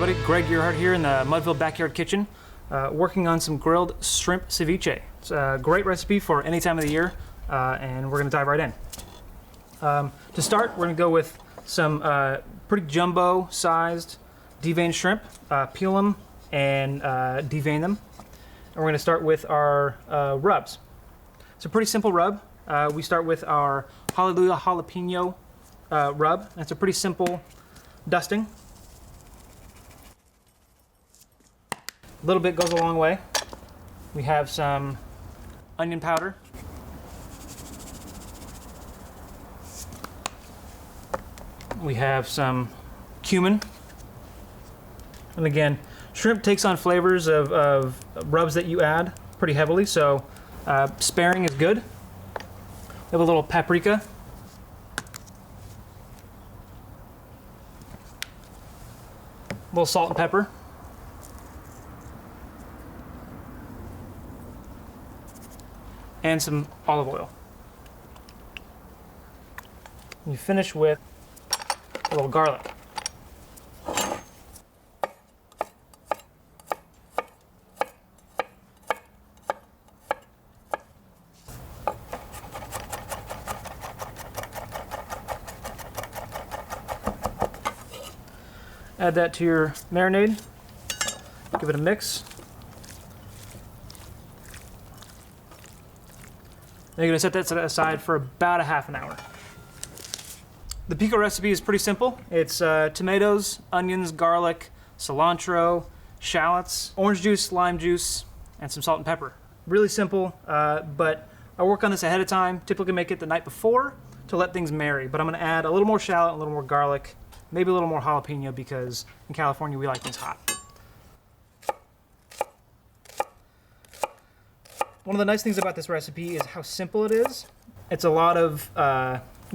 everybody, Greg Earhart here in the Mudville Backyard Kitchen, working on some grilled shrimp ceviche. It's a great recipe for any time of the year, and we're going to dive right in. To start, we're going to go with some pretty jumbo-sized deveined shrimp, peel them and devein them. And we're going to start with our rubs. It's a pretty simple rub. We start with our Hallelujah Jalapeno rub. It's a pretty simple dusting. A little bit goes a long way. We have some onion powder. We have some cumin. And again, shrimp takes on flavors of rubs that you add pretty heavily, so sparing is good. We have a little paprika. A little salt and pepper. And some olive oil. You finish with a little garlic. Add that to your marinade. Give it a mix. Then you're going to set that aside for about a half an hour. The Pico recipe is pretty simple. It's tomatoes, onions, garlic, cilantro, shallots, orange juice, lime juice, and some salt and pepper. Really simple, but I work on this ahead of time. Typically make it the night before to let things marry, but I'm going to add a little more shallot, a little more garlic, maybe a little more jalapeno because in California we like things hot. One of the nice things about this recipe is how simple it is. It's a lot of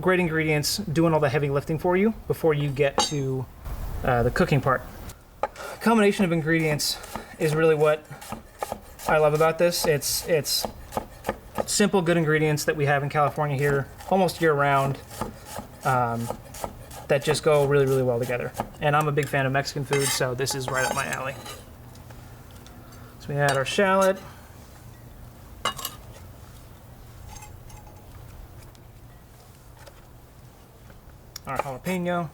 great ingredients doing all the heavy lifting for you before you get to the cooking part. The combination of ingredients is really what I love about this. It's simple, good ingredients that we have in California here almost year-round that just go really, really well together. And I'm a big fan of Mexican food, so this is right up my alley. So we add our shallot. Our jalapeno.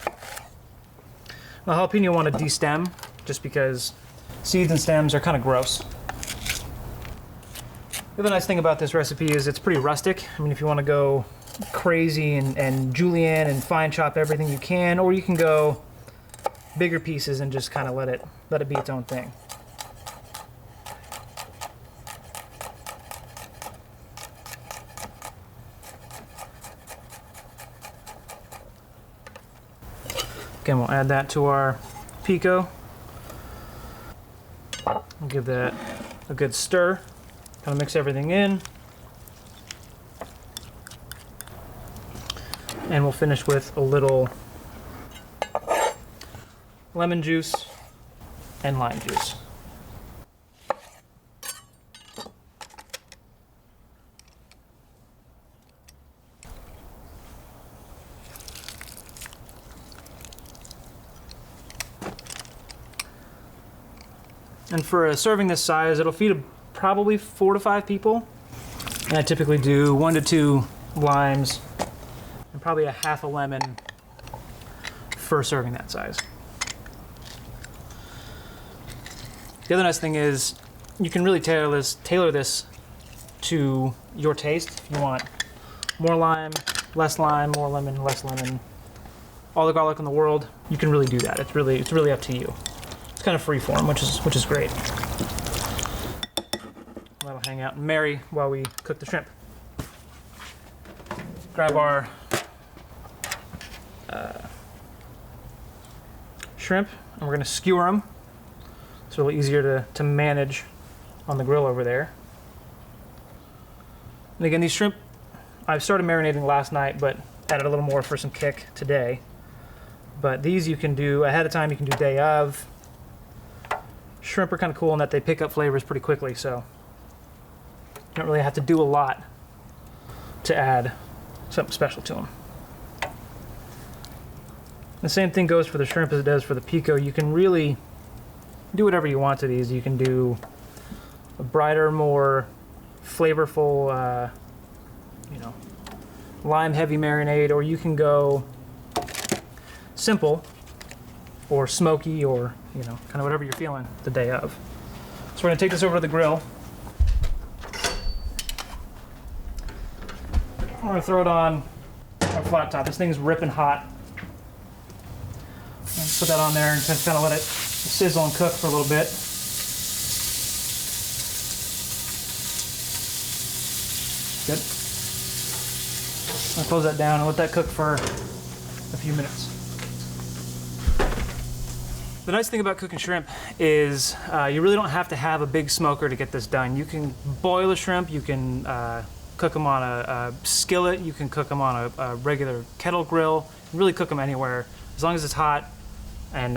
The jalapeno you want to destem just because seeds and stems are kind of gross. The other nice thing about this recipe is it's pretty rustic. I mean, if you want to go crazy and julienne and fine chop everything you can, or you can go bigger pieces and just kind of let it be its own thing. Again, we'll add that to our pico. We'll give that a good stir. Kind of mix everything in. And we'll finish with a little lemon juice and lime juice. And for a serving this size, it'll feed probably 4 to 5 people. And I typically do 1 to 2 limes and probably a half a lemon for serving that size. The other nice thing is you can really tailor this to your taste. If you want more lime, more lemon, less lemon, all the garlic in the world, you can really do that. It's really up to you. It's kind of free form, which is great. That'll hang out and marry while we cook the shrimp. Grab our shrimp, and we're going to skewer them. It's a little easier to manage on the grill over there. And again, these shrimp, I started marinating last night, but added a little more for some kick today. But these you can do ahead of time, you can do day of. Shrimp are kind of cool in that they pick up flavors pretty quickly, so you don't really have to do a lot to add something special to them. The same thing goes for the shrimp as it does for the pico. You can really do whatever you want to these. You can do a brighter, more flavorful, you know, lime heavy marinade, or you can go simple or smoky, or, you know, kind of whatever you're feeling the day of. So we're gonna take this over to the grill. We're gonna throw it on our flat top. This thing's ripping hot. Let's put that on there and just kind of let it sizzle and cook for a little bit. Good. I'll close that down and let that cook for a few minutes. The nice thing about cooking shrimp is you really don't have to have a big smoker to get this done. You can boil the shrimp, you can cook them on a skillet, you can cook them on a regular kettle grill. You can really cook them anywhere as long as it's hot and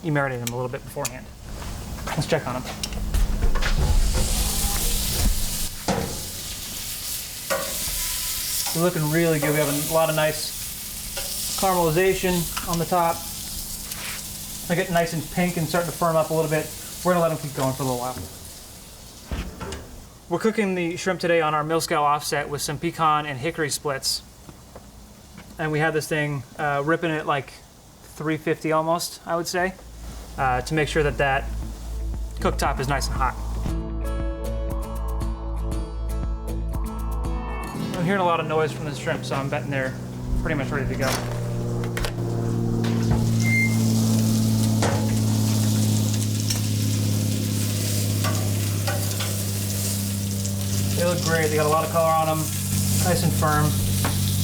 you marinate them a little bit beforehand. Let's check on them. They're looking really good. We have a lot of nice caramelization on the top. They're getting nice and pink and starting to firm up a little bit. We're gonna let them keep going for a little while. We're cooking the shrimp today on our mill scale offset with some pecan and hickory splits. And we have this thing ripping it like 350 almost, I would say, to make sure that that cooktop is nice and hot. I'm hearing a lot of noise from the shrimp, so I'm betting they're pretty much ready to go. They look great. They got a lot of color on them, nice and firm. You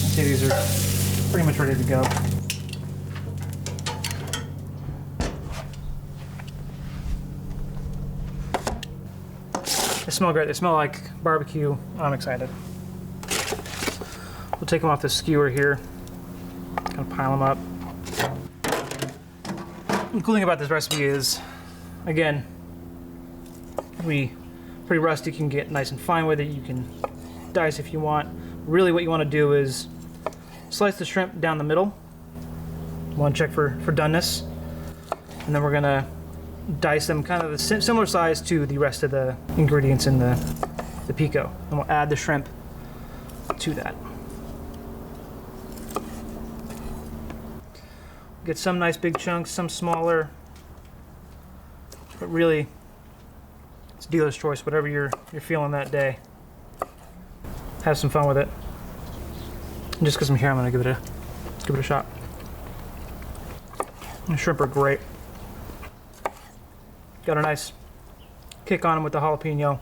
can see these are pretty much ready to go. They smell great. They smell like barbecue. I'm excited. We'll take them off the skewer here, kind of pile them up. The cool thing about this recipe is, again, pretty rusty. You can get nice and fine with it. You can dice if you want. Really what you want to do is slice the shrimp down the middle. You want to check for doneness. And then we're going to dice them kind of a similar size to the rest of the ingredients in the pico. And we'll add the shrimp to that. Get some nice big chunks, some smaller, but really it's dealer's choice, whatever you're feeling that day. Have some fun with it. And just because I'm here, I'm gonna give it a shot. And the shrimp are great. Got a nice kick on them with the jalapeno.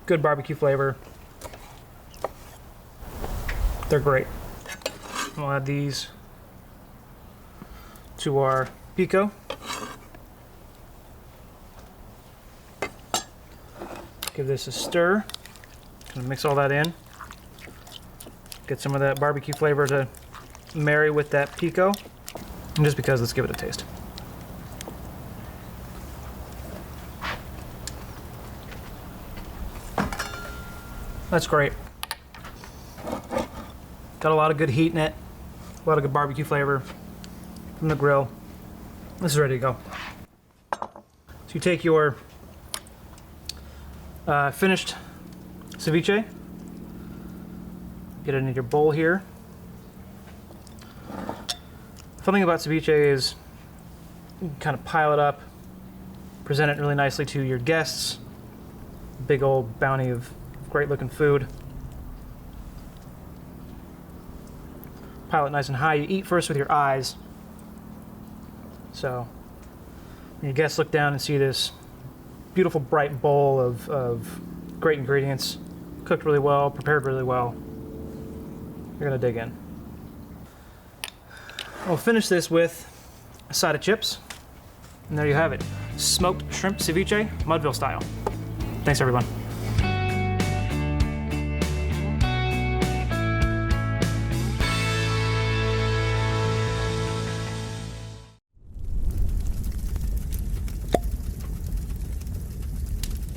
Good barbecue flavor. They're great. We'll add these to our pico. Give this a stir. Gonna mix all that in. Get some of that barbecue flavor to marry with that pico. And just because, let's give it a taste. That's great. Got a lot of good heat in it. A lot of good barbecue flavor from the grill. This is ready to go. So you take your finished ceviche, get it in your bowl here. The fun thing about ceviche is you can kind of pile it up, present it really nicely to your guests. Big old bounty of great looking food. Pile it nice and high. You eat first with your eyes. So when your guests look down and see this beautiful bright bowl of great ingredients, cooked really well, prepared really well, you're gonna dig in. We'll finish this with a side of chips, and there you have it. Smoked shrimp ceviche, Mudville style. Thanks everyone.